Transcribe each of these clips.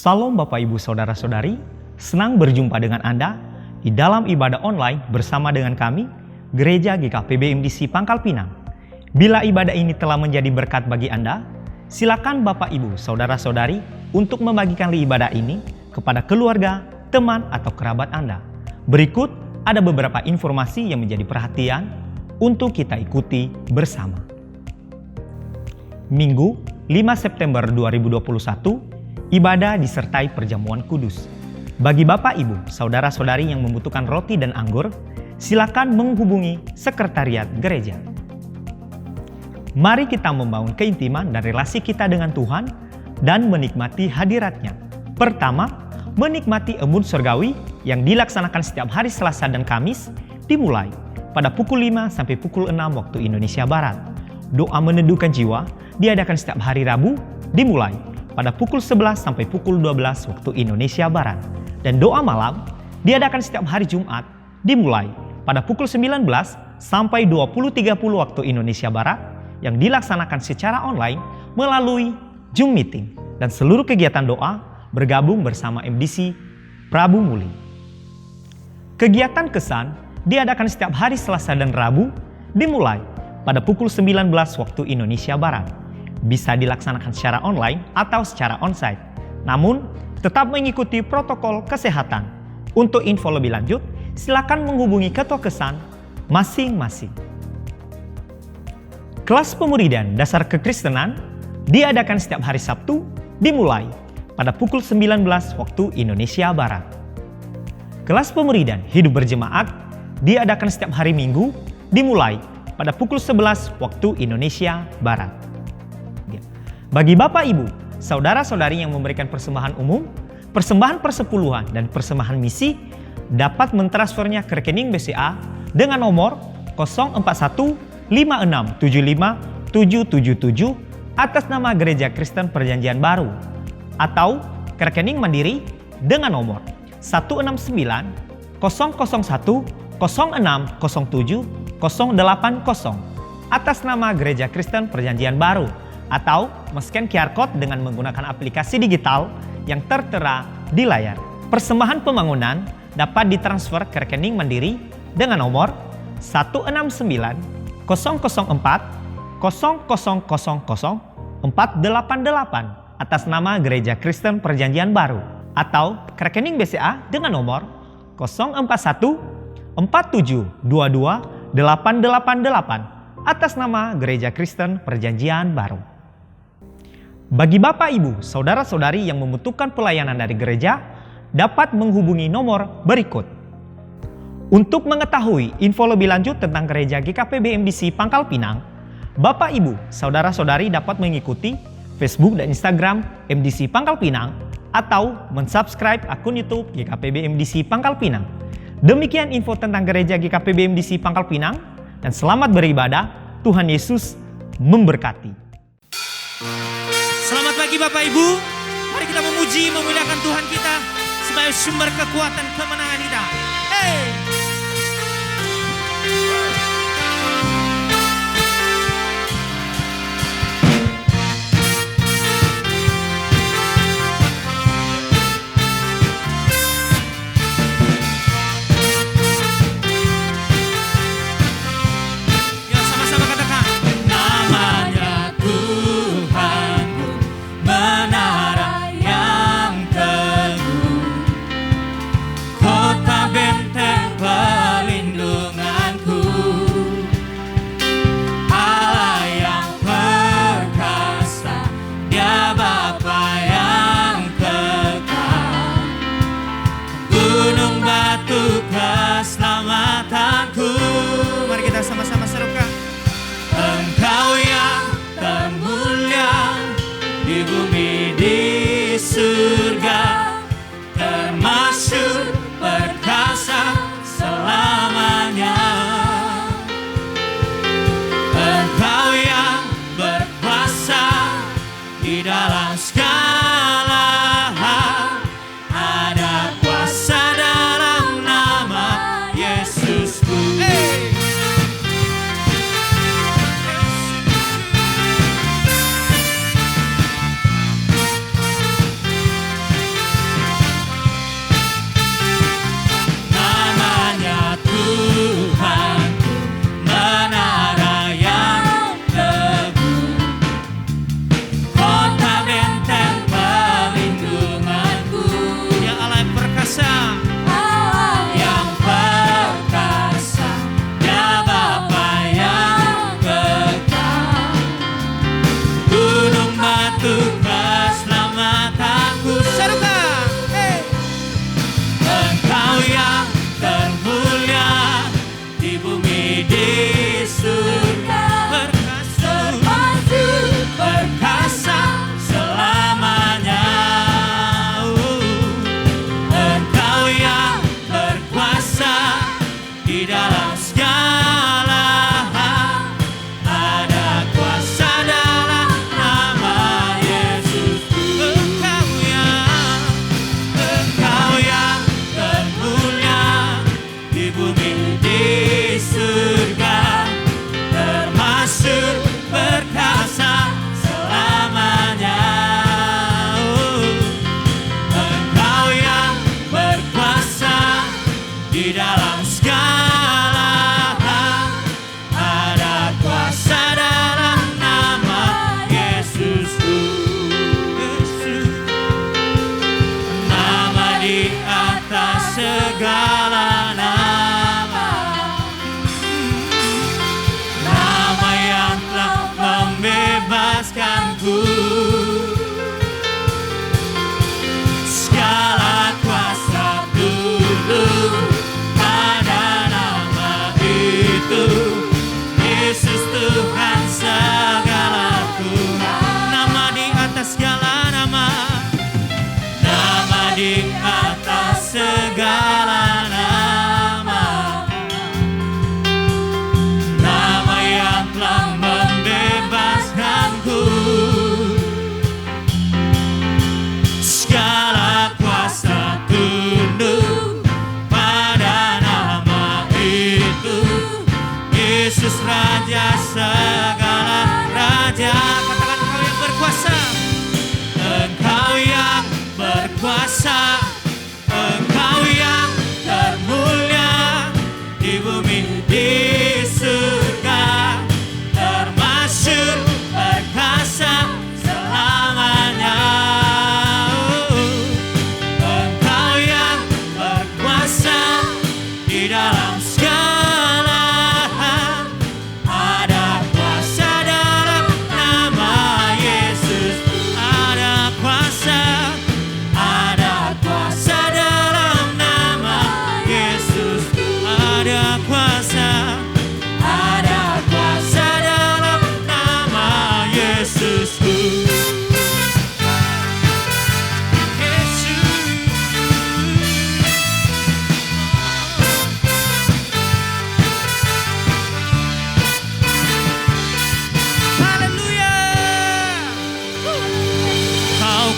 Salam Bapak Ibu Saudara-saudari, senang berjumpa dengan Anda di dalam ibadah online bersama dengan kami, Gereja GKP BMDC Pangkal Pinang. Bila ibadah ini telah menjadi berkat bagi Anda, silakan Bapak Ibu Saudara-saudari untuk membagikan ibadah ini kepada keluarga, teman, atau kerabat Anda. Berikut ada beberapa informasi yang menjadi perhatian untuk kita ikuti bersama. Minggu 5 September 2021, ibadah disertai perjamuan kudus. Bagi Bapak Ibu, Saudara-saudari yang membutuhkan roti dan anggur, silakan menghubungi sekretariat gereja. Mari kita membangun keintiman dan relasi kita dengan Tuhan dan menikmati hadirat-Nya. Pertama, menikmati embun surgawi yang dilaksanakan setiap hari Selasa dan Kamis, dimulai pada pukul 5 sampai pukul 6 waktu Indonesia Barat. Doa meneduhkan jiwa diadakan setiap hari Rabu, dimulai pada pukul 11 sampai pukul 12 waktu Indonesia Barat. Dan doa malam diadakan setiap hari Jumat, dimulai pada pukul 19 sampai 20.30 waktu Indonesia Barat, yang dilaksanakan secara online melalui Zoom Meeting. Dan seluruh kegiatan doa bergabung bersama MDC Prabu Muli. Kegiatan kesan diadakan setiap hari Selasa dan Rabu, dimulai pada pukul 19 waktu Indonesia Barat. Bisa dilaksanakan secara online atau secara onsite, namun tetap mengikuti protokol kesehatan. Untuk info lebih lanjut, silakan menghubungi ketua kesan masing-masing. Kelas pemuridan dasar kekristenan diadakan setiap hari Sabtu, dimulai pada pukul 19 waktu Indonesia Barat. Kelas pemuridan hidup berjemaat diadakan setiap hari Minggu, dimulai pada pukul 11 waktu Indonesia Barat. Bagi Bapak Ibu, Saudara-saudari yang memberikan persembahan umum, persembahan persepuluhan, dan persembahan misi, dapat mentransfernya ke rekening BCA dengan nomor 04156757777 atas nama Gereja Kristen Perjanjian Baru, atau ke rekening Mandiri dengan nomor 169 001 0607 080 atas nama Gereja Kristen Perjanjian Baru, atau men-scan QR Code dengan menggunakan aplikasi digital yang tertera di layar. Persembahan pembangunan dapat ditransfer ke rekening Mandiri dengan nomor 169 004 0000 488 atas nama Gereja Kristen Perjanjian Baru, atau ke rekening BCA dengan nomor 041 4722 888 atas nama Gereja Kristen Perjanjian Baru. Bagi Bapak Ibu, Saudara-saudari yang membutuhkan pelayanan dari gereja, dapat menghubungi nomor berikut. Untuk mengetahui info lebih lanjut tentang Gereja GKP BMDC Pangkal Pinang, Bapak Ibu, Saudara-saudari dapat mengikuti Facebook dan Instagram MDC Pangkal Pinang, atau mensubscribe akun YouTube GKP BMDC Pangkal Pinang. Demikian info tentang Gereja GKP BMDC Pangkal Pinang, dan selamat beribadah. Tuhan Yesus memberkati. Selamat pagi Bapak Ibu, mari kita memuji, memuliakan Tuhan kita sebagai sumber kekuatan kemenangan kita. Hey! Sama-sama serukan. Engkau yang termulia di bumi di surga, termasuk perkasa selamanya. Engkau yang berkuasa di dalam segala hal, ada kuasa dalam nama Yesusku. Hey!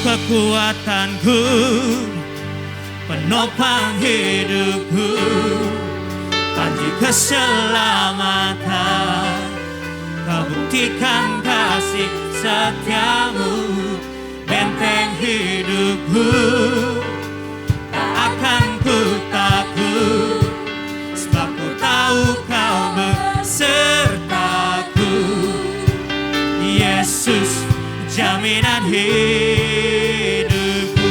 kekuatanku, penopang hidupku, panji keselamatan. Kau buktikan kasih setiamu, benteng hidupku. Tak akan ku takut, sebab ku tahu kau besertaku. Yesus, jaminan hidupku.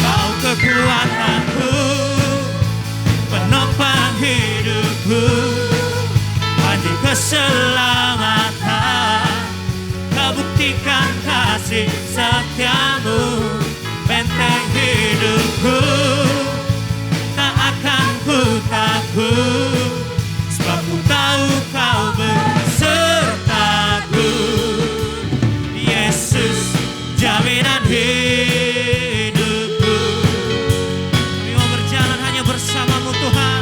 Kau kekuatanku, penopang hidupku, panji keselamatan. Kau buktikan kasih setiamu, benteng hidupku. Tak akan ku takut, sebab ku tahu kau besertaku. Yesus, jaminan hidupku. Kami mau berjalan hanya bersamamu Tuhan.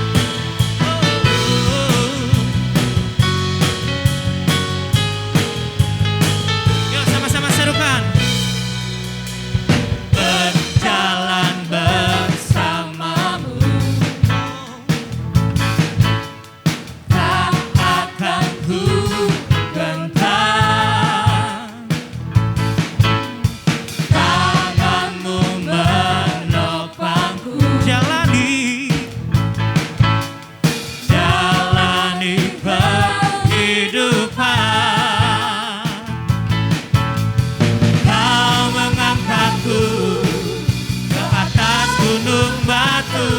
Yuk sama-sama serukan. Berjalan bersamamu, tak akan ku gentar. Tanganmu menopangku, jalani kehidupan. Kau mengangkatku ke atas gunung batu,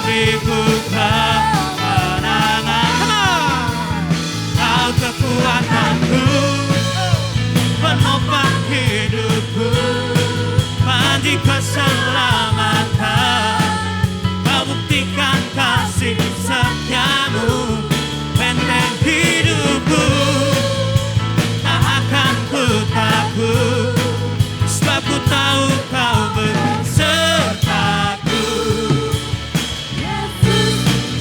beriku kemenangan. Kau kekuatanku, penopang hidupku, panji keselamatan. Kau buktikan kasih setiamu, benteng hidupku. Tak akan ku takut, sebab ku tahu kau besertaku.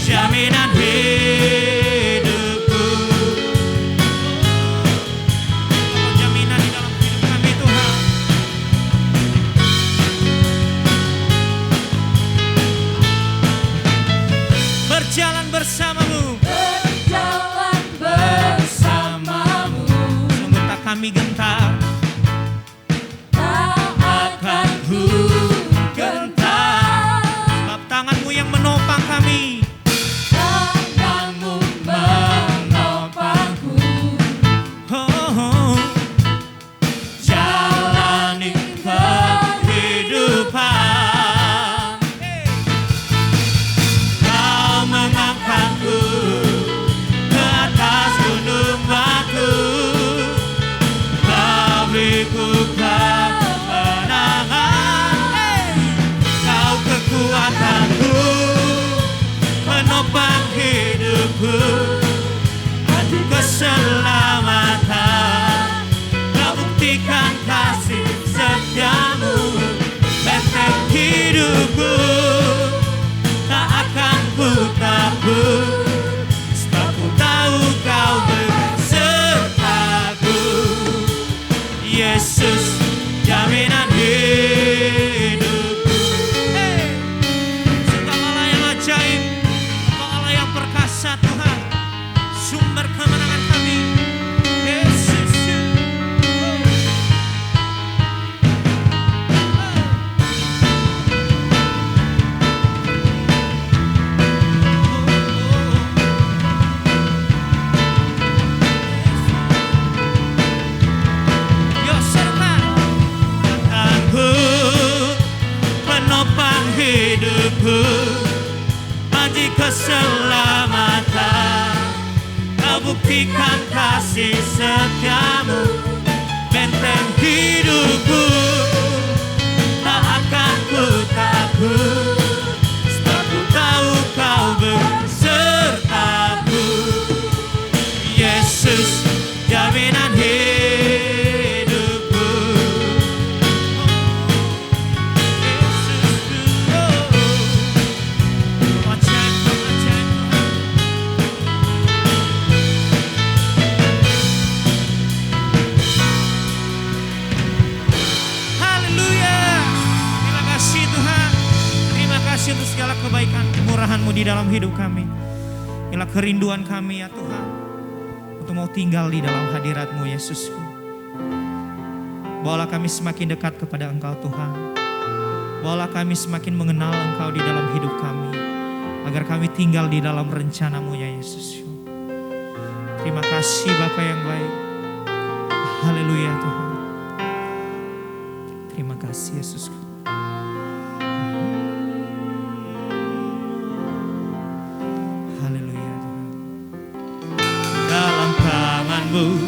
Jaminan hidupku. Oh, jaminan di dalam hidup kami Tuhan. Berjalan bersamamu, Berjalan bersamamu, sungguh tak kami gentar. tak akan ku Gentar, sebab tanganmu yang menopang kami. tanganmu menopangku. Oh, jalani kehidupan. Kau mengangkatku ke atas gunung batu, beriku kemenangan. Kau kekuatanku, penopang hidupku, panji keselamatan. Kau buktikan kasih setiamu, benteng hidupku. Tak akan ku takut, sebab ku tahu kau besertaku. Yesus, jaminan hidupku. Engkau Allah yang ajaib, Engkau Allah yang perkasa Tuhan, sumber kemenangan kami. Yesus. Yo serta aku, penopang hidupku, panji keselamatan. Kau buktikan kasih setiamu, benteng hidupku. Tak akan ku takut, sebab ku tahu kau besertaku. Yesus, jaminan hidupku. Yesusku, ajaib, ajaib. di dalam hidup kami. Inilah kerinduan kami ya Tuhan, untuk mau tinggal di dalam hadirat-Mu Yesusku. Bawalah kami semakin dekat kepada Engkau Tuhan. Bawalah kami semakin mengenal Engkau di dalam hidup kami, agar kami tinggal di dalam rencana-Mu ya Yesus. Terima kasih Bapa yang baik. Haleluya Tuhan. Terima kasih Yesus. Haleluya Tuhan. Dalam tangan-Mu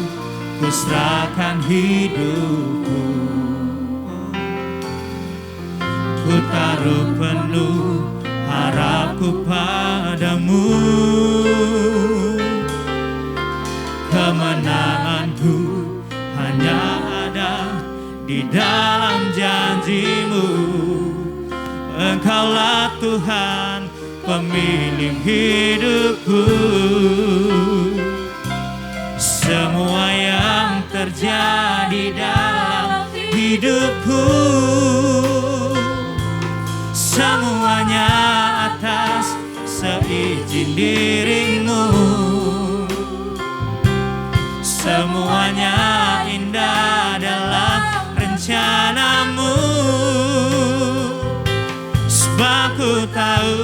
ku serahkan hidupku, ku taruh penuh harapku padamu. Kemenanganku hanya ada di dalam janji-Mu. Engkaulah Tuhan pemilik hidupku. Semua yang terjadi dalam hidupku, semuanya atas seizin diri-Mu. Semuanya indah dalam rencana-Mu, sebab ku tahu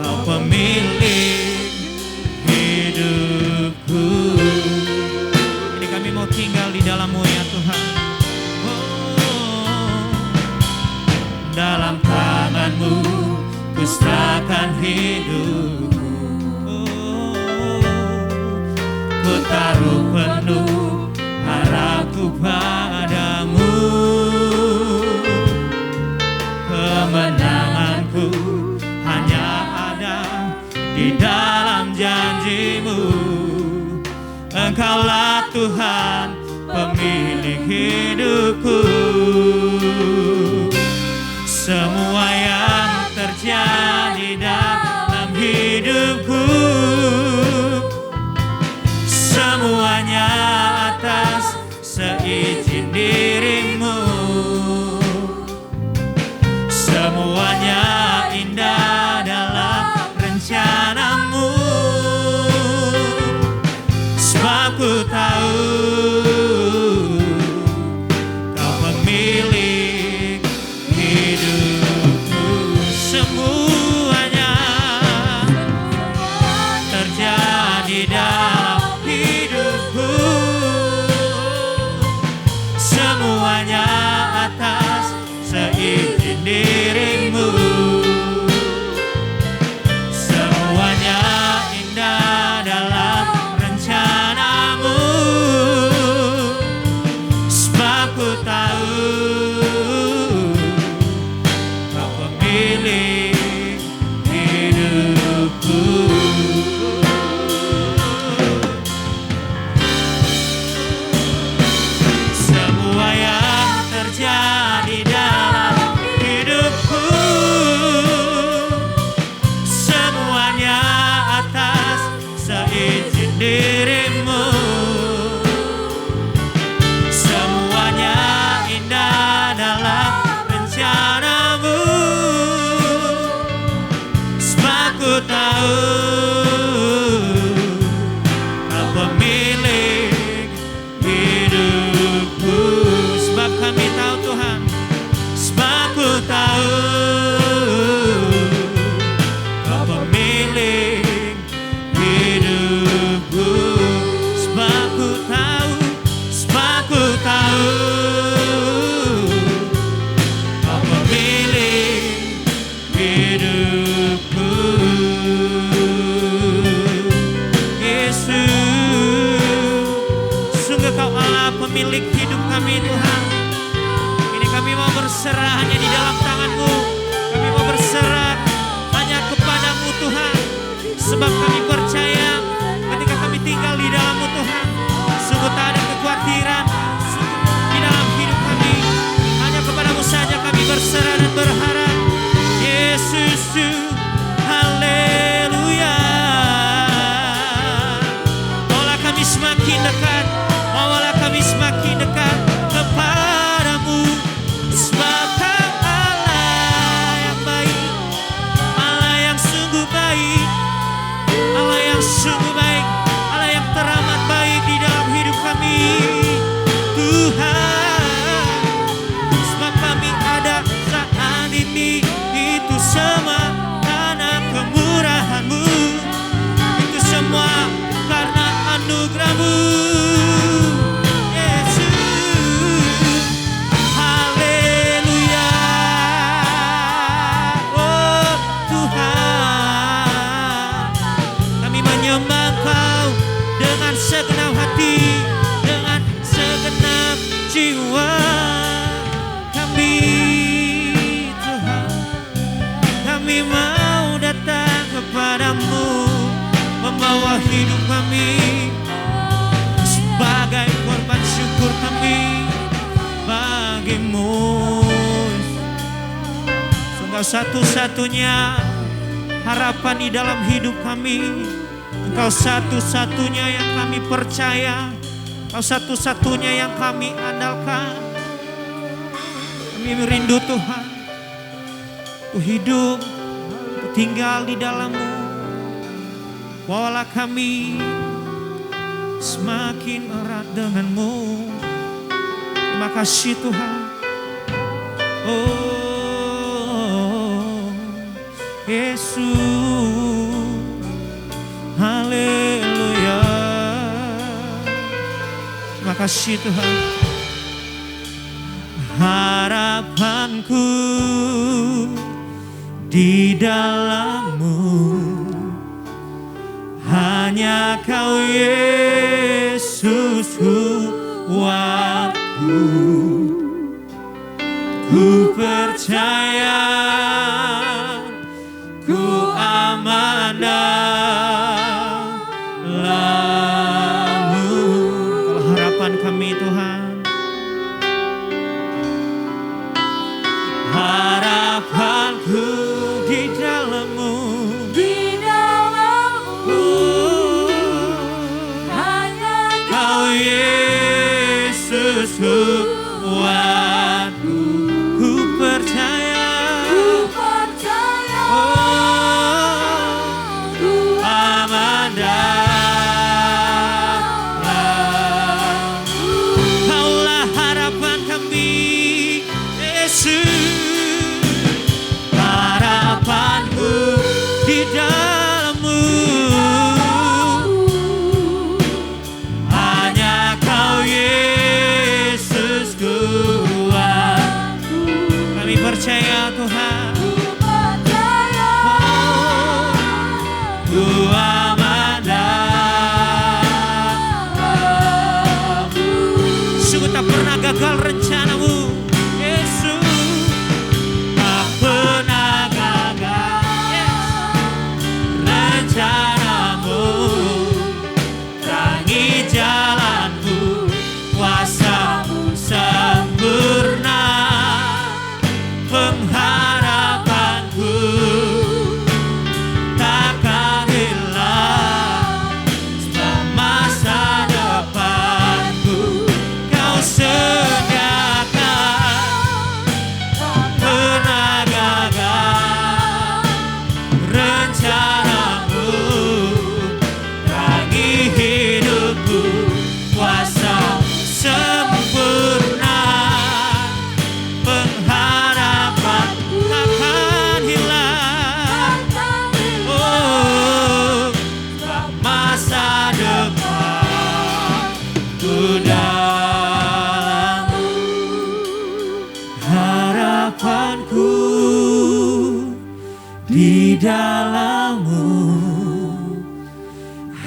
Kau pemilik hidupku. Ini kami mau tinggal di dalam-Mu ya Tuhan. Dalam tangan-Mu ku serahkan hidupku, ku taruh penuh harapku padamu. Kemenanganku hanya ada di dalam janji-Mu. Engkaulah Tuhan pemilik hidupku. Semua yang terjadi dalam hidupku, semuanya atas seizin diri-Mu. Semuanya indah dalam rencana-Mu, sebab ku tahu Kau pemilik hidupku. Semuanya terjadi dalam hidupku, semuanya atas seizin diri-Mu. Semuanya indah dalam rencana-Mu, sebab ku tahu Kau pemilik hidupku. Semua yang terjadi dalam hidupku, semuanya atas seizin diri-Mu. Semuanya indah dalam rencana-Mu, sebab ku tahu Kau pemilik hidupku. Sebab kami tahu Tuhan, sebab ku tahu Kau pemilik hidupku. Sebab ku tahu, sebab ku tahu Kau pemilik hidupku. Yesus, sungguh Kau Allah pemilik hidup kami Tuhan. Ini kami mau berserah hanya di dalam tangan-Mu. Kami mau berserah hanya kepada-Mu Tuhan, sebab kami percaya ketika kami tinggal di dalam-Mu Tuhan, sungguh tak ada kekhawatiran di dalam hidup kami. Hanya kepada-Mu saja kami berserah dan berharap. Yesus, haleluya. Bawalah kami semakin dekat, bawalah kami semakin dekat kepada-Mu, sebab Kau Allah yang baik. hati, dengan segenap jiwa kami. Tuhan, kami mau datang kepadamu, membawa hidup kami sebagai korban syukur kami bagimu. Engkau satu-satunya harapan di dalam hidup kami. Engkau satu-satunya yang kami percaya. Engkau satu-satunya yang kami andalkan. Kami merindu Tuhan, ku hidup, ku tinggal di dalam-Mu. Bawalah kami semakin erat dengan-Mu. Terima kasih Tuhan. Oh Yesus, haleluya. Terima kasih Tuhan. Harapanku di dalam-Mu, hanya Kau Yesus kuatku. Ku percaya, ku aman dalam-Mu. Kalau harapan kami Tuhan, harapanku di dalam-Mu, hanya Kau Yesus kuatku. Ku percaya, ku aman dalam-Mu. Kaulah harapan kami Yesus. Harapanku di dalam-Mu, hanya Kau Yesus kuat. Kami percaya Tuhan, ku aman dalam-Mu. Sungguh tak pernah gagal rencana-Mu Yesus. Tak pernah gagal rencana-Mu. Terangi jalanku, kuasa-Mu sempurna. Pengharapanku takkan hilang, sebab masa depanku Kau sediakan. Tak pernah gagal rencana-Mu. Terangi hidupku, kuasa sempurna. Pengharapan takkan hilang. Oh, masa depanku dalam-Mu. Harapanku di dalam-Mu,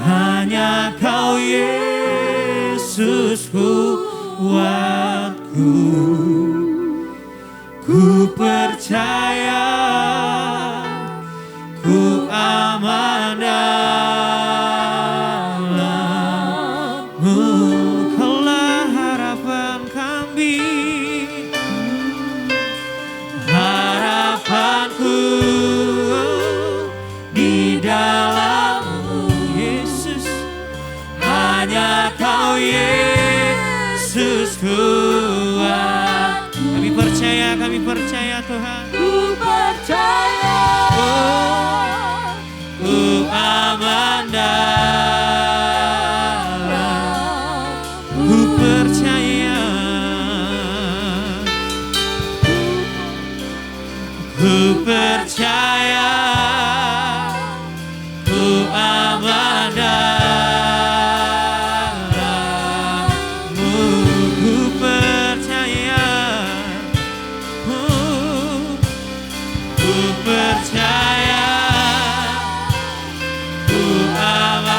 hanya Kau Yesus kuatku. Ku percaya, ku aman dalam-Mu. Kaulah harapan kami, harapanku di dalam-Mu Yesus. Hanya Kau Yesus kuat. Kami percaya Tuhan. ku percaya. Ku aman dalam-Mu. Ku percaya, ku percaya, ku aman dalam-Mu. Ku percaya, ku percaya, ku aman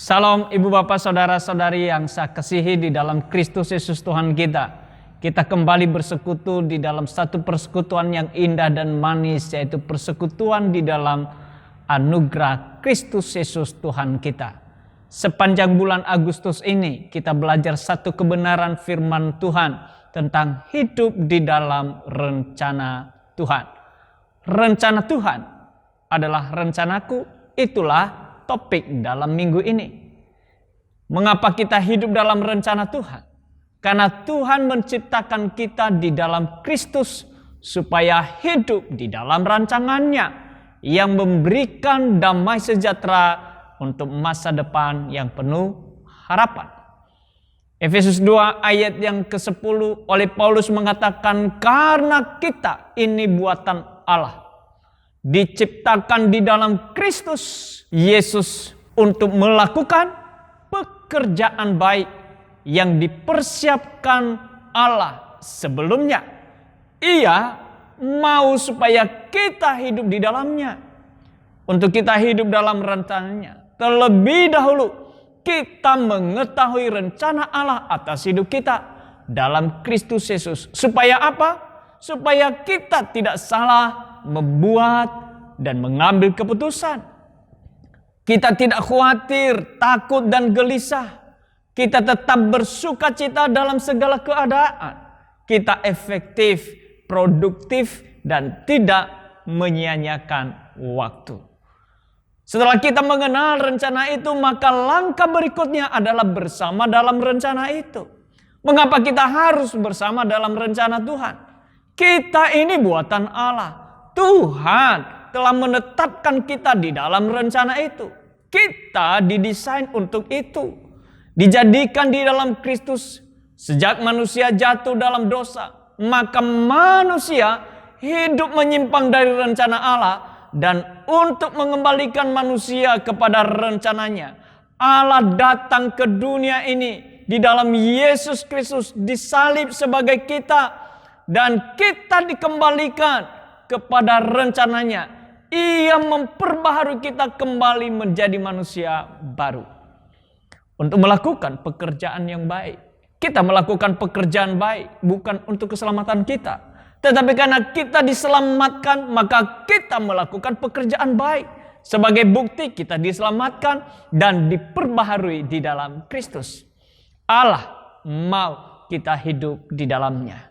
Salam Ibu Bapak Saudara-saudari yang saya kasihi di dalam Kristus Yesus Tuhan kita. Kita kembali bersekutu di dalam satu persekutuan yang indah dan manis, yaitu persekutuan di dalam anugerah Kristus Yesus Tuhan kita. Sepanjang bulan Agustus ini kita belajar satu kebenaran firman Tuhan tentang hidup di dalam rencana Tuhan. Rencana Tuhan adalah rencanaku, itulah topik dalam minggu ini. Mengapa kita hidup dalam rencana Tuhan? Karena Tuhan menciptakan kita di dalam Kristus supaya hidup di dalam rancangannya yang memberikan damai sejahtera untuk masa depan yang penuh harapan. Efesus 2 ayat yang ke-10 oleh Paulus mengatakan, karena kita ini buatan Allah, diciptakan di dalam Kristus Yesus untuk melakukan pekerjaan baik yang dipersiapkan Allah sebelumnya. Ia mau supaya kita hidup di dalamnya. Untuk kita hidup dalam rencananya, terlebih dahulu kita mengetahui rencana Allah atas hidup kita dalam Kristus Yesus. Supaya apa? Supaya kita tidak salah membuat dan mengambil keputusan. Kita tidak khawatir, takut dan gelisah. Kita tetap bersuka cita dalam segala keadaan. Kita efektif, produktif dan tidak menyia-nyiakan waktu. Setelah kita mengenal rencana itu, maka langkah berikutnya adalah bersama dalam rencana itu. Mengapa kita harus bersama dalam rencana Tuhan? Kita ini buatan Allah. Tuhan telah menetapkan kita di dalam rencana itu. Kita didesain untuk itu. Dijadikan di dalam Kristus. Sejak manusia jatuh dalam dosa, maka manusia hidup menyimpang dari rencana Allah. Dan untuk mengembalikan manusia kepada rencananya, Allah datang ke dunia ini di dalam Yesus Kristus, disalib sebagai kita. Dan kita dikembalikan kepada rencananya. Ia memperbaharui kita kembali menjadi manusia baru. Untuk melakukan pekerjaan yang baik. Kita melakukan pekerjaan baik bukan untuk keselamatan kita. Tetapi karena kita diselamatkan, maka kita melakukan pekerjaan baik. Sebagai bukti kita diselamatkan dan diperbaharui di dalam Kristus. Allah mau kita hidup di dalamnya.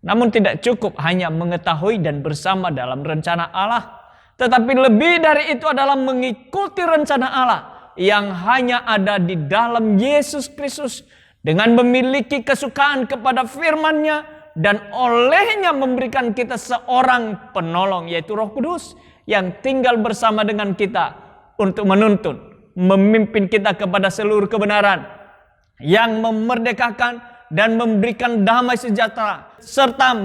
Namun tidak cukup hanya mengetahui dan bersama dalam rencana Allah. Tetapi lebih dari itu adalah mengikuti rencana Allah yang hanya ada di dalam Yesus Kristus. Dengan memiliki kesukaan kepada firman-Nya dan olehnya memberikan kita seorang penolong, yaitu Roh Kudus yang tinggal bersama dengan kita untuk menuntun, memimpin kita kepada seluruh kebenaran, yang memerdekakan dan memberikan damai sejahtera, serta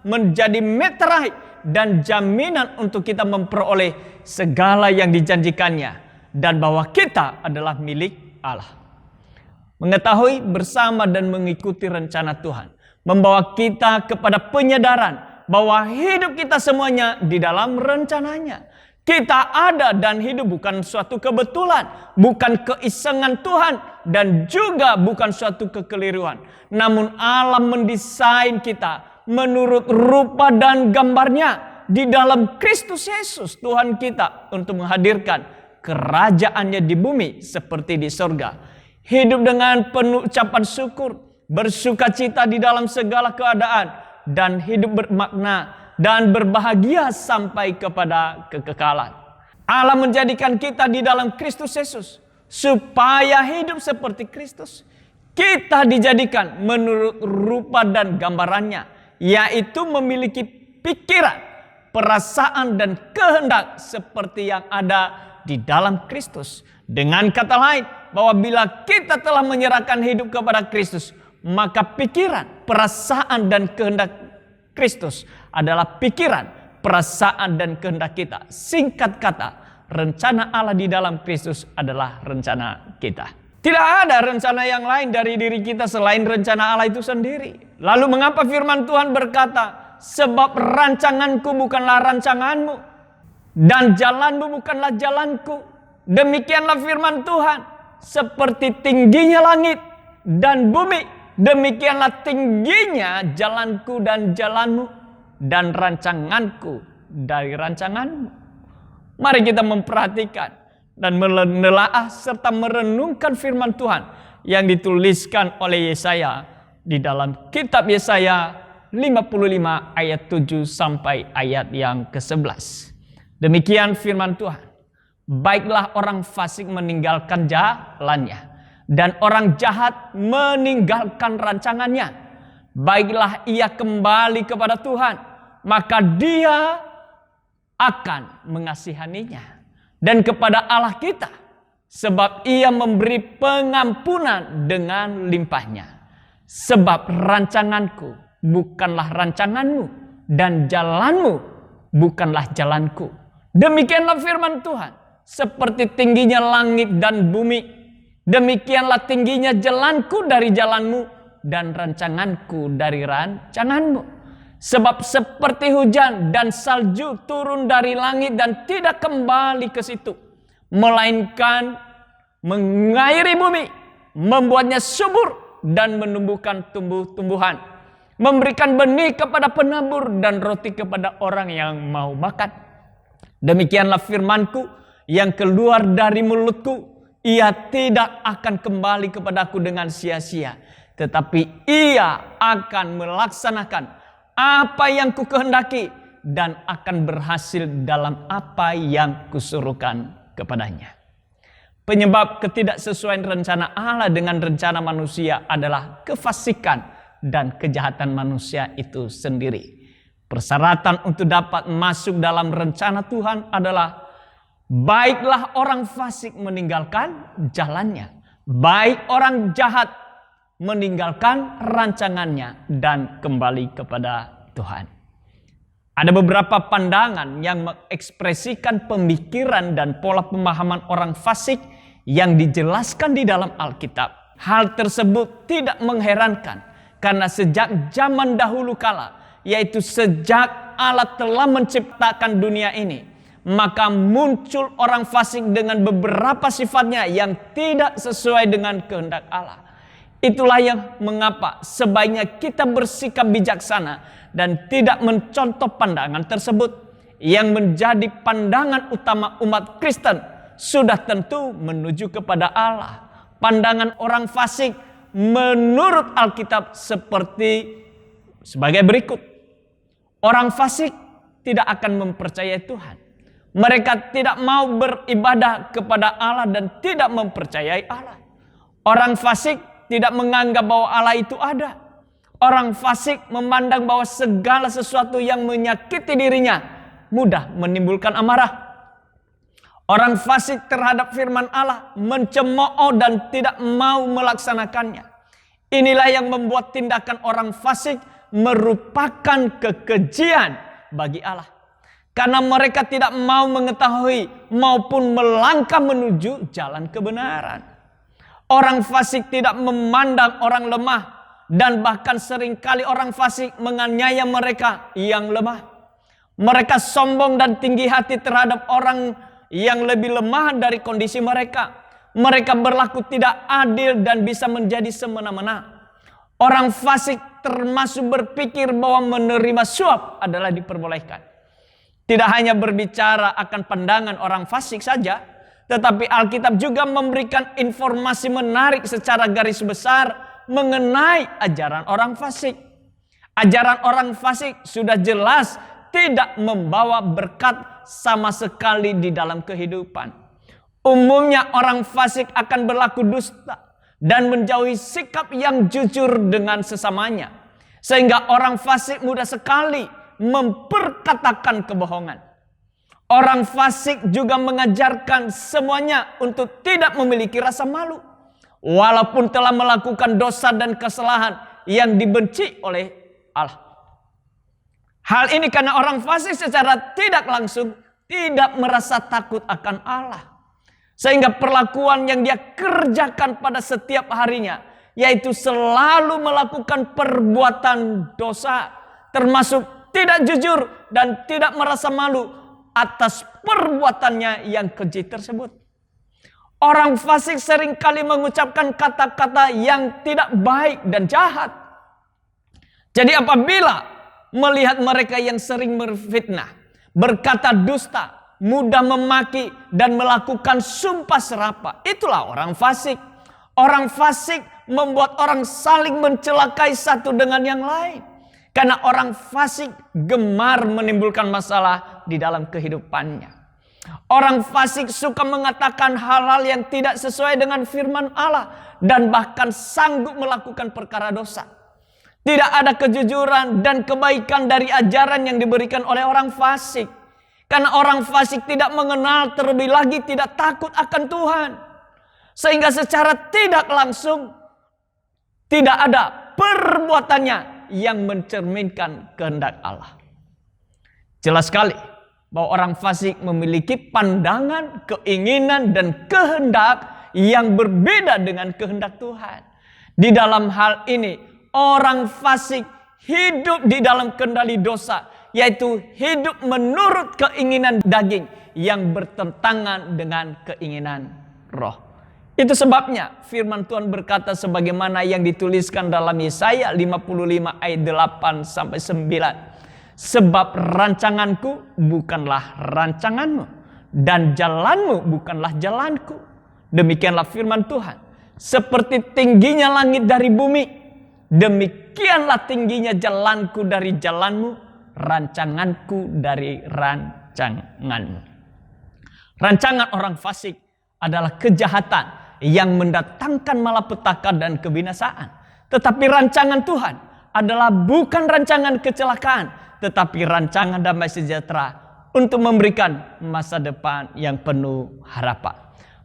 menjadi meterai dan jaminan untuk kita memperoleh segala yang dijanjikannya, dan bahwa kita adalah milik Allah. Mengetahui bersama dan mengikuti rencana Tuhan membawa kita kepada penyadaran bahwa hidup kita semuanya di dalam rencananya. Kita ada dan hidup bukan suatu kebetulan, bukan keisengan Tuhan, dan juga bukan suatu kekeliruan. Namun Allah mendesain kita menurut rupa dan gambarnya di dalam Kristus Yesus Tuhan kita, untuk menghadirkan kerajaannya di bumi seperti di sorga. Hidup dengan penuh ucapan syukur, bersuka cita di dalam segala keadaan, dan hidup bermakna dan berbahagia sampai kepada kekekalan. Allah menjadikan kita di dalam Kristus Yesus supaya hidup seperti Kristus. Kita dijadikan menurut rupa dan gambarannya, yaitu memiliki pikiran, perasaan dan kehendak seperti yang ada di dalam Kristus. Dengan kata lain, bahwa bila kita telah menyerahkan hidup kepada Kristus, maka pikiran, perasaan dan kehendak Kristus adalah pikiran, perasaan dan kehendak kita. Singkat kata, rencana Allah di dalam Kristus adalah rencana kita. Tidak ada rencana yang lain dari diri kita selain rencana Allah itu sendiri. Lalu mengapa firman Tuhan berkata, sebab rancanganku bukanlah rancanganmu, dan jalanmu bukanlah jalanku. Demikianlah firman Tuhan, seperti tingginya langit dan bumi, demikianlah tingginya jalanku dan jalanmu, dan rancanganku dari rancanganmu. Mari kita memperhatikan dan menelaah serta merenungkan firman Tuhan yang dituliskan oleh Yesaya di dalam kitab Yesaya 55 ayat 7 sampai ayat yang ke-11. Demikian firman Tuhan. Baiklah orang fasik meninggalkan jalannya, dan orang jahat meninggalkan rancangannya. Baiklah ia kembali kepada Tuhan, maka Dia akan mengasihaninya, dan kepada Allah kita, sebab Ia memberi pengampunan dengan limpahnya. Sebab rancanganku bukanlah rancanganmu, dan jalanmu bukanlah jalanku. Demikianlah firman Tuhan. Seperti tingginya langit dan bumi, demikianlah tingginya jalanku dari jalanmu, dan rancanganku dari rancanganmu. Sebab seperti hujan dan salju turun dari langit dan tidak kembali ke situ, melainkan mengairi bumi, membuatnya subur dan menumbuhkan tumbuh-tumbuhan, memberikan benih kepada penabur dan roti kepada orang yang mau makan. Demikianlah firmanku yang keluar dari mulutku, ia tidak akan kembali kepadaku dengan sia-sia, tetapi ia akan melaksanakan apa yang kukehendaki dan akan berhasil dalam apa yang kusuruhkan kepadanya. Penyebab ketidaksesuaian rencana Allah dengan rencana manusia adalah kefasikan dan kejahatan manusia itu sendiri. Persyaratan untuk dapat masuk dalam rencana Tuhan adalah baiklah orang fasik meninggalkan jalannya, baik orang jahat meninggalkan rancangannya dan kembali kepada Tuhan. Ada beberapa pandangan yang mengekspresikan pemikiran dan pola pemahaman orang fasik yang dijelaskan di dalam Alkitab. Hal tersebut tidak mengherankan karena sejak zaman dahulu kala, yaitu sejak Allah telah menciptakan dunia ini, maka muncul orang fasik dengan beberapa sifatnya yang tidak sesuai dengan kehendak Allah. Itulah yang mengapa sebaiknya kita bersikap bijaksana dan tidak mencontoh pandangan tersebut. Yang menjadi pandangan utama umat Kristen sudah tentu menuju kepada Allah. Pandangan orang fasik menurut Alkitab sebagai berikut. Orang fasik tidak akan mempercayai Tuhan. Mereka tidak mau beribadah kepada Allah dan tidak mempercayai Allah. Orang fasik tidak menganggap bahwa Allah itu ada. Orang fasik memandang bahwa segala sesuatu yang menyakiti dirinya mudah menimbulkan amarah. Orang fasik terhadap firman Allah mencemooh dan tidak mau melaksanakannya. Inilah yang membuat tindakan orang fasik merupakan kekejian bagi Allah. Karena mereka tidak mau mengetahui maupun melangkah menuju jalan kebenaran. Orang fasik tidak memandang orang lemah, dan bahkan seringkali orang fasik menganiaya mereka yang lemah. Mereka sombong dan tinggi hati terhadap orang yang lebih lemah dari kondisi mereka. Mereka berlaku tidak adil dan bisa menjadi semena-mena. Orang fasik termasuk berpikir bahwa menerima suap adalah diperbolehkan. Tidak hanya berbicara akan pandangan orang fasik saja, tetapi Alkitab juga memberikan informasi menarik secara garis besar mengenai ajaran orang fasik. Ajaran orang fasik sudah jelas tidak membawa berkat sama sekali di dalam kehidupan. Umumnya orang fasik akan berlaku dusta dan menjauhi sikap yang jujur dengan sesamanya. Sehingga orang fasik mudah sekali memperkatakan kebohongan. Orang fasik juga mengajarkan semuanya untuk tidak memiliki rasa malu, walaupun telah melakukan dosa dan kesalahan yang dibenci oleh Allah. Hal ini karena orang fasik secara tidak langsung tidak merasa takut akan Allah. Sehingga perlakuan yang dia kerjakan pada setiap harinya, yaitu selalu melakukan perbuatan dosa, termasuk tidak jujur dan tidak merasa malu atas perbuatannya yang keji tersebut. Orang fasik seringkali mengucapkan kata-kata yang tidak baik dan jahat. Jadi apabila melihat mereka yang sering berfitnah, berkata dusta, mudah memaki dan melakukan sumpah serapah, itulah orang fasik. Orang fasik membuat orang saling mencelakai satu dengan yang lain. Karena orang fasik gemar menimbulkan masalah di dalam kehidupannya. Orang fasik suka mengatakan hal-hal yang tidak sesuai dengan firman Allah dan bahkan sanggup melakukan perkara dosa. Tidak ada kejujuran dan kebaikan dari ajaran yang diberikan oleh orang fasik. Karena orang fasik tidak mengenal, terlebih lagi tidak takut akan Tuhan. Sehingga secara tidak langsung tidak ada perbuatannya yang mencerminkan kehendak Allah. Jelas sekali bahwa orang fasik memiliki pandangan, keinginan, dan kehendak yang berbeda dengan kehendak Tuhan. Di dalam hal ini, orang fasik hidup di dalam kendali dosa, yaitu hidup menurut keinginan daging yang bertentangan dengan keinginan roh. Itu sebabnya firman Tuhan berkata sebagaimana yang dituliskan dalam Yesaya 55 ayat 8 sampai 9. Sebab rancanganku bukanlah rancanganmu, dan jalanmu bukanlah jalanku. Demikianlah firman Tuhan. Seperti tingginya langit dari bumi, demikianlah tingginya jalanku dari jalanmu, rancanganku dari rancanganmu. Rancangan orang fasik adalah kejahatan yang mendatangkan malapetaka dan kebinasaan. Tetapi rancangan Tuhan adalah bukan rancangan kecelakaan, tetapi rancangan damai sejahtera untuk memberikan masa depan yang penuh harapan.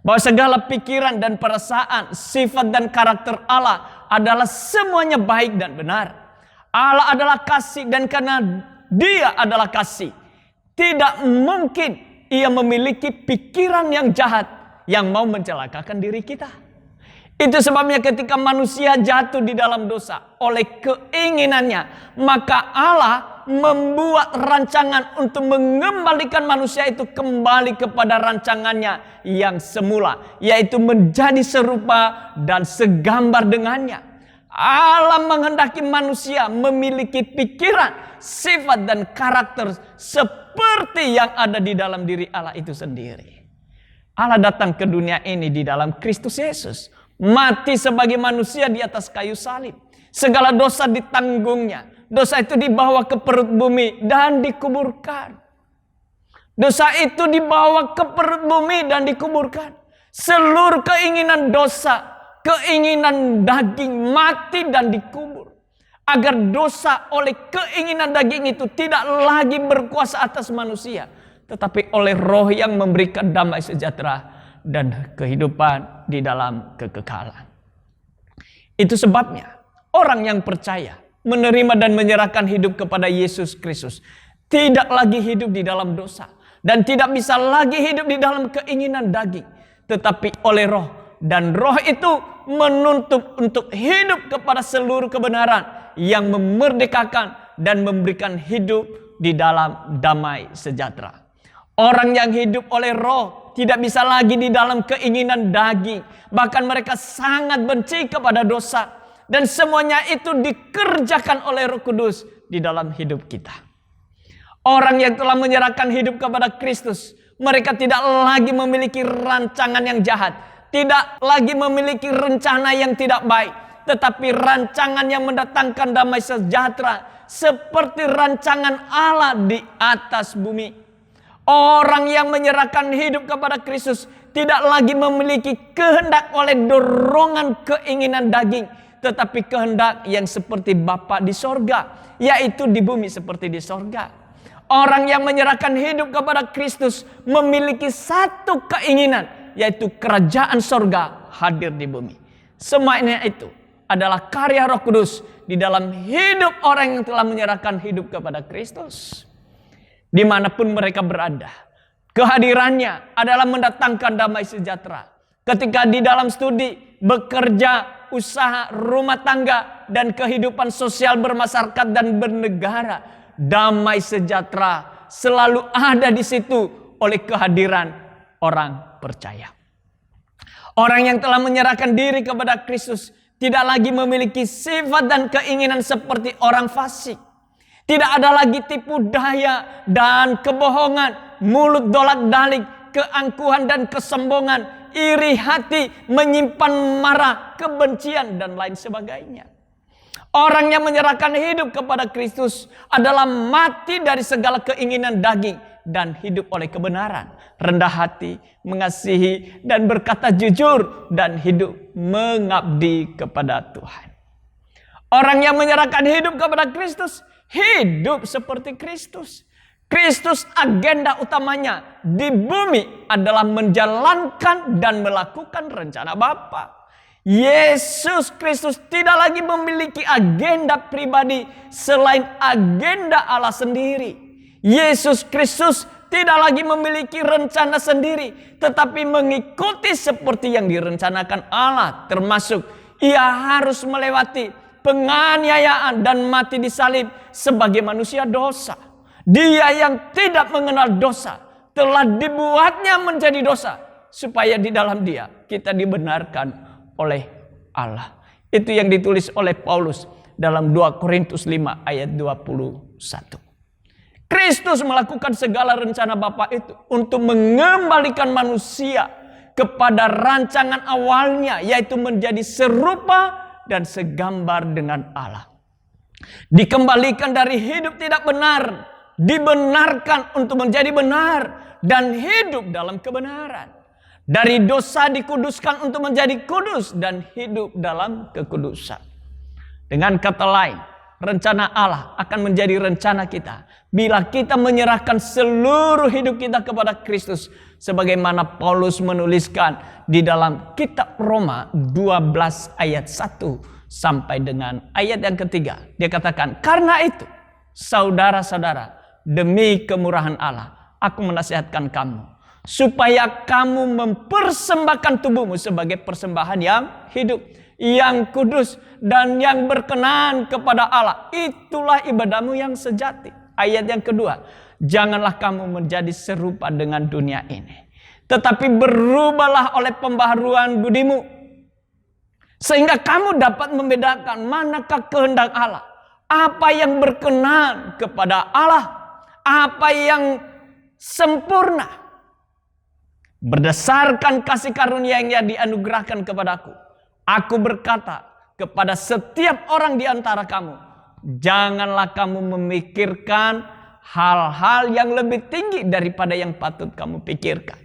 Bahwa segala pikiran dan perasaan, sifat dan karakter Allah adalah semuanya baik dan benar. Allah adalah kasih, dan karena Dia adalah kasih, tidak mungkin Ia memiliki pikiran yang jahat yang mau mencelakakan diri kita. Itu sebabnya ketika manusia jatuh di dalam dosa oleh keinginannya, maka Allah membuat rancangan untuk mengembalikan manusia itu kembali kepada rancangannya yang semula, yaitu menjadi serupa dan segambar dengannya. Allah menghendaki manusia memiliki pikiran, sifat dan karakter seperti yang ada di dalam diri Allah itu sendiri. Allah datang ke dunia ini di dalam Kristus Yesus, mati sebagai manusia di atas kayu salib. Segala dosa ditanggungnya. Dosa itu dibawa ke perut bumi dan dikuburkan. Dosa itu dibawa ke perut bumi dan dikuburkan. Seluruh keinginan dosa, keinginan daging mati dan dikubur. Agar dosa oleh keinginan daging itu tidak lagi berkuasa atas manusia, tetapi oleh Roh yang memberikan damai sejahtera dan kehidupan di dalam kekekalan. Itu sebabnya orang yang percaya, menerima dan menyerahkan hidup kepada Yesus Kristus, tidak lagi hidup di dalam dosa dan tidak bisa lagi hidup di dalam keinginan daging, tetapi oleh Roh. Dan Roh itu menuntut untuk hidup kepada seluruh kebenaran yang memerdekakan dan memberikan hidup di dalam damai sejahtera. Orang yang hidup oleh Roh tidak bisa lagi di dalam keinginan daging. Bahkan mereka sangat benci kepada dosa. Dan semuanya itu dikerjakan oleh Roh Kudus di dalam hidup kita. Orang yang telah menyerahkan hidup kepada Kristus, mereka tidak lagi memiliki rancangan yang jahat, tidak lagi memiliki rencana yang tidak baik, tetapi rancangan yang mendatangkan damai sejahtera seperti rancangan Allah di atas bumi. Orang yang menyerahkan hidup kepada Kristus tidak lagi memiliki kehendak oleh dorongan keinginan daging, tetapi kehendak yang seperti Bapa di sorga, yaitu di bumi seperti di sorga. Orang yang menyerahkan hidup kepada Kristus memiliki satu keinginan, yaitu kerajaan sorga hadir di bumi. Semuanya itu adalah karya Roh Kudus di dalam hidup orang yang telah menyerahkan hidup kepada Kristus. Dimanapun mereka berada, Kehadirannya adalah mendatangkan damai sejahtera. Ketika di dalam studi, bekerja, usaha, rumah tangga, dan kehidupan sosial bermasyarakat dan bernegara, damai sejahtera selalu ada di situ oleh kehadiran orang percaya. Orang yang telah menyerahkan diri kepada Kristus tidak lagi memiliki sifat dan keinginan seperti orang fasik. Tidak ada lagi tipu daya dan kebohongan, mulut dolak-dalik, keangkuhan dan kesombongan, iri hati, menyimpan marah, kebencian, dan lain sebagainya. Orang yang menyerahkan hidup kepada Kristus adalah mati dari segala keinginan daging dan hidup oleh kebenaran, rendah hati, mengasihi, dan berkata jujur, dan hidup mengabdi kepada Tuhan. Orang yang menyerahkan hidup kepada Kristus hidup seperti Kristus. Kristus agenda utamanya di bumi adalah menjalankan dan melakukan rencana Bapa. Yesus Kristus tidak lagi memiliki agenda pribadi selain agenda Allah sendiri. Yesus Kristus tidak lagi memiliki rencana sendiri, tetapi mengikuti seperti yang direncanakan Allah, termasuk ia harus melewati penganiayaan dan mati di salib sebagai manusia dosa. Dia yang tidak mengenal dosa telah dibuatnya menjadi dosa, supaya di dalam Dia kita dibenarkan oleh Allah. Itu yang ditulis oleh Paulus dalam 2 Korintus 5 ayat 21. Kristus melakukan segala rencana Bapa itu untuk mengembalikan manusia kepada rancangan awalnya, yaitu menjadi serupa dan segambar dengan Allah. Dikembalikan dari hidup tidak benar, dibenarkan untuk menjadi benar dan hidup dalam kebenaran. Dari dosa dikuduskan untuk menjadi kudus dan hidup dalam kekudusan. Dengan kata lain, rencana Allah akan menjadi rencana kita bila kita menyerahkan seluruh hidup kita kepada Kristus, sebagaimana Paulus menuliskan di dalam kitab Roma 12 ayat 1 sampai dengan ayat yang ketiga. Dia katakan, karena itu saudara-saudara, demi kemurahan Allah, aku menasihatkan kamu supaya kamu mempersembahkan tubuhmu sebagai persembahan yang hidup, yang kudus, dan yang berkenan kepada Allah. Itulah ibadahmu yang sejati. Ayat yang kedua, janganlah kamu menjadi serupa dengan dunia ini, tetapi berubahlah oleh pembaharuan budimu, sehingga kamu dapat membedakan manakah kehendak Allah, apa yang berkenan kepada Allah, apa yang sempurna. Berdasarkan kasih karunia yang dianugerahkan kepadaku, aku berkata kepada setiap orang di antara kamu, janganlah kamu memikirkan hal-hal yang lebih tinggi daripada yang patut kamu pikirkan.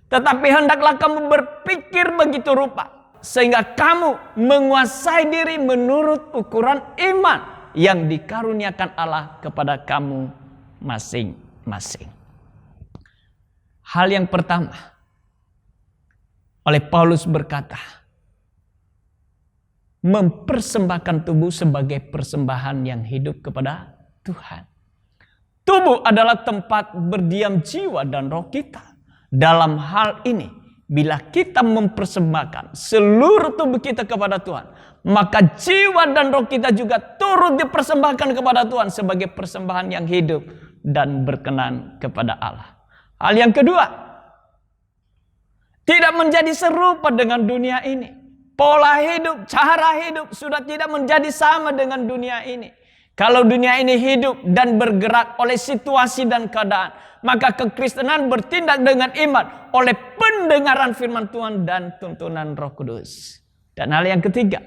Tetapi hendaklah kamu berpikir begitu rupa, sehingga kamu menguasai diri menurut ukuran iman yang dikaruniakan Allah kepada kamu masing-masing. Hal yang pertama, oleh Paulus berkata, mempersembahkan tubuh sebagai persembahan yang hidup kepada Tuhan. Tubuh adalah tempat berdiam jiwa dan roh kita. Dalam hal ini, bila kita mempersembahkan seluruh tubuh kita kepada Tuhan, maka jiwa dan roh kita juga turut dipersembahkan kepada Tuhan sebagai persembahan yang hidup dan berkenan kepada Allah. Hal yang kedua, tidak menjadi serupa dengan dunia ini. Pola hidup, cara hidup sudah tidak menjadi sama dengan dunia ini. Kalau dunia ini hidup dan bergerak oleh situasi dan keadaan, maka kekristenan bertindak dengan iman oleh pendengaran firman Tuhan dan tuntunan Roh Kudus. Dan hal yang ketiga,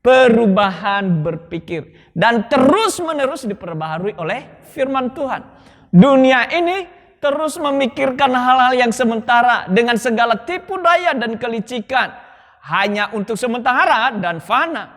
perubahan berpikir dan terus-menerus diperbaharui oleh firman Tuhan. Dunia ini terus memikirkan hal-hal yang sementara dengan segala tipu daya dan kelicikan, hanya untuk sementara dan fana.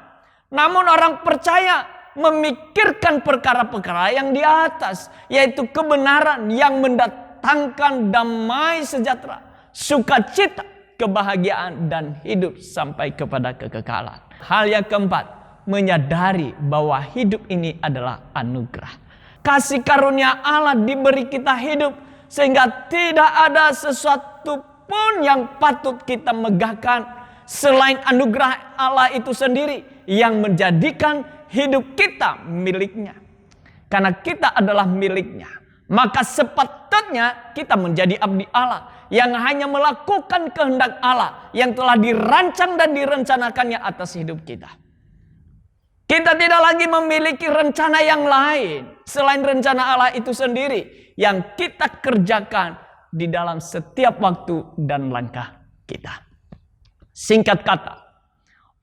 Namun orang percaya memikirkan perkara-perkara yang di atas, yaitu kebenaran yang mendatangkan damai sejahtera, sukacita, kebahagiaan, dan hidup sampai kepada kekekalan. Hal yang keempat, menyadari bahwa hidup ini adalah anugerah. Kasih karunia Allah diberi kita hidup sehingga tidak ada sesuatu pun yang patut kita megahkan selain anugerah Allah itu sendiri yang menjadikan hidup kita miliknya. Karena kita adalah miliknya, maka sepatutnya kita menjadi abdi Allah yang hanya melakukan kehendak Allah yang telah dirancang dan direncanakannya atas hidup kita. Kita tidak lagi memiliki rencana yang lain selain rencana Allah itu sendiri yang kita kerjakan di dalam setiap waktu dan langkah kita. Singkat kata,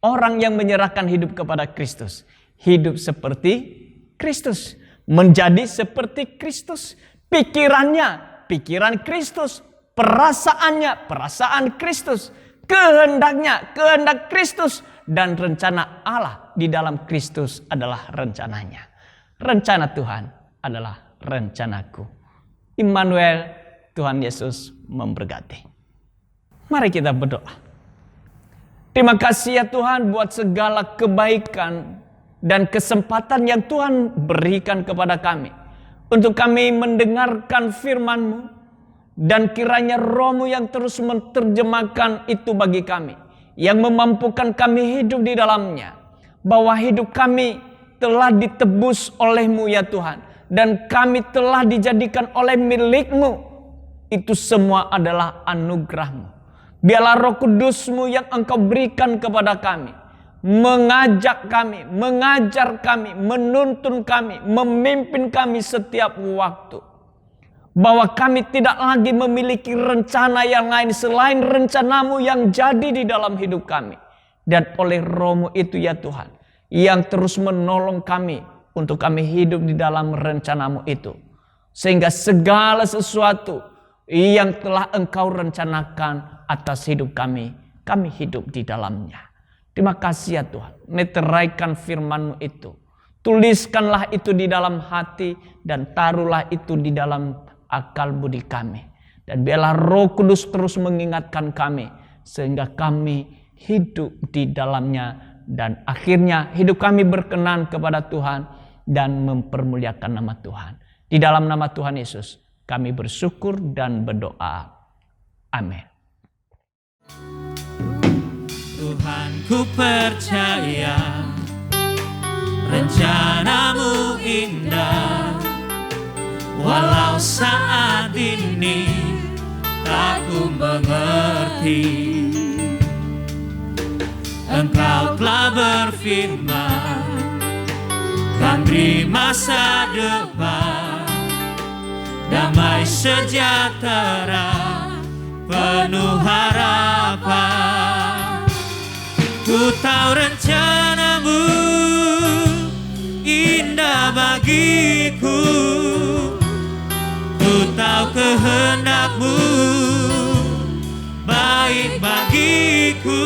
orang yang menyerahkan hidup kepada Kristus hidup seperti Kristus, menjadi seperti Kristus, pikirannya pikiran Kristus, perasaannya perasaan Kristus, kehendaknya kehendak Kristus, dan rencana Allah di dalam Kristus adalah rencananya. Rencana Tuhan adalah rencanaku. Immanuel, Tuhan Yesus memberkati. Mari kita berdoa. Terima kasih ya Tuhan buat segala kebaikan dan kesempatan yang Tuhan berikan kepada kami untuk kami mendengarkan firman-Mu, dan kiranya Roh-Mu yang terus menerjemahkan itu bagi kami, yang memampukan kami hidup di dalamnya, bahwa hidup kami telah ditebus oleh-Mu ya Tuhan, dan kami telah dijadikan oleh milik-Mu. Itu semua adalah anugerah-Mu. Biarlah Roh Kudus-Mu yang Engkau berikan kepada kami, mengajak kami, mengajar kami, menuntun kami, memimpin kami setiap waktu. Bahwa kami tidak lagi memiliki rencana yang lain selain rencana-Mu yang jadi di dalam hidup kami. Dan oleh Roh-Mu itu ya Tuhan, yang terus menolong kami untuk kami hidup di dalam rencana-Mu itu. Sehingga segala sesuatu yang telah Engkau rencanakan atas hidup kami, kami hidup di dalamnya. Terima kasih ya Tuhan, meteraikan firman-Mu itu. Tuliskanlah itu di dalam hati dan taruhlah itu di dalam akal budi kami. Dan biarlah Roh Kudus terus mengingatkan kami sehingga kami hidup di dalamnya. Dan akhirnya hidup kami berkenan kepada Tuhan dan mempermuliakan nama Tuhan. Di dalam nama Tuhan Yesus kami bersyukur dan berdoa. Amin. Tuhan, ku percaya rencana-Mu indah, walau saat ini tak ku mengerti. Engkau telah berfirman, kan beri masa depan, damai sejahtera, penuh harapan. Ku tahu rencana-Mu indah bagiku, ku tahu kehendak-Mu baik bagiku,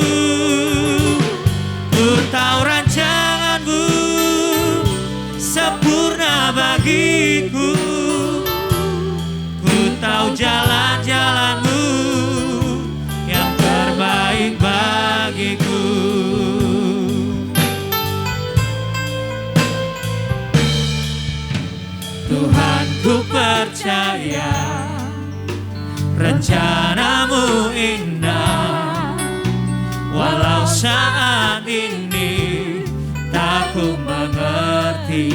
ku tahu rancangan-Mu sempurna bagiku, ku tahu jalan-jalan-Mu yang terbaik bagiku. Tuhan, ku percaya rencana-Mu indah, walau saat ini tak ku mengerti.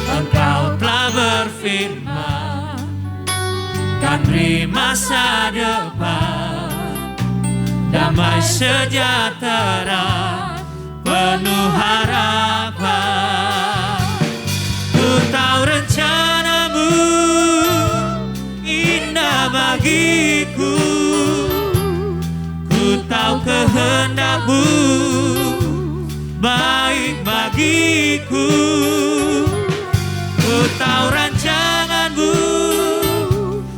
Engkau telah berfirman, kan beri masa depan, damai sejahtera, penuh harapan. Ku tahu rencana-Mu indah bagiku, ku tahu kehendak-Mu baik bagiku, ku tahu rancangan-Mu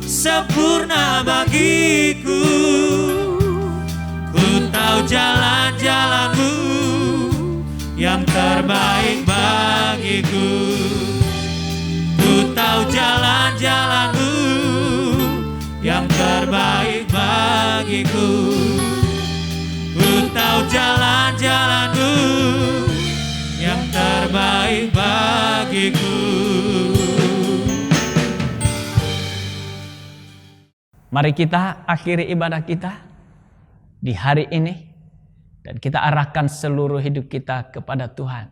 sempurna bagiku, ku tahu jalan-jalan-Mu yang terbaik bagiku, ku tahu jalan-jalan-Mu yang terbaik bagiku, ku tahu jalan-jalan-Mu yang terbaik bagiku. Mari kita akhiri ibadah kita di hari ini dan kita arahkan seluruh hidup kita kepada Tuhan.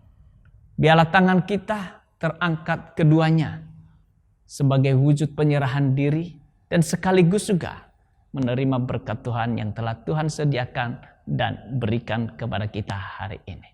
Biarlah tangan kita terangkat keduanya sebagai wujud penyerahan diri dan sekaligus juga menerima berkat Tuhan yang telah Tuhan sediakan dan berikan kepada kita hari ini.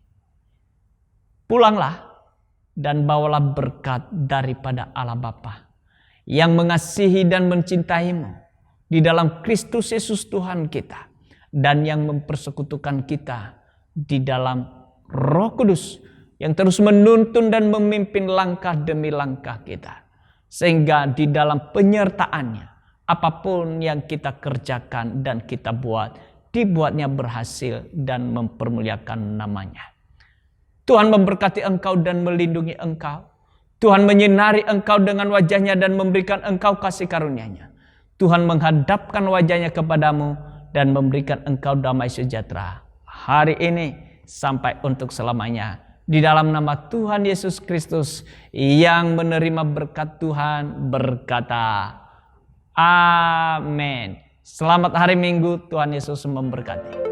Pulanglah dan bawalah berkat daripada Allah Bapa yang mengasihi dan mencintaimu di dalam Kristus Yesus Tuhan kita, dan yang mempersekutukan kita di dalam Roh Kudus yang terus menuntun dan memimpin langkah demi langkah kita, sehingga di dalam penyertaannya apapun yang kita kerjakan dan kita buat, dibuatnya berhasil dan mempermuliakan namanya. Tuhan memberkati engkau dan melindungi engkau. Tuhan menyinari engkau dengan wajahnya dan memberikan engkau kasih karunia-Nya. Tuhan menghadapkan wajahnya kepadamu dan memberikan engkau damai sejahtera hari ini sampai untuk selamanya. Di dalam nama Tuhan Yesus Kristus yang menerima berkat Tuhan berkata, amin. Selamat hari Minggu, Tuhan Yesus memberkati.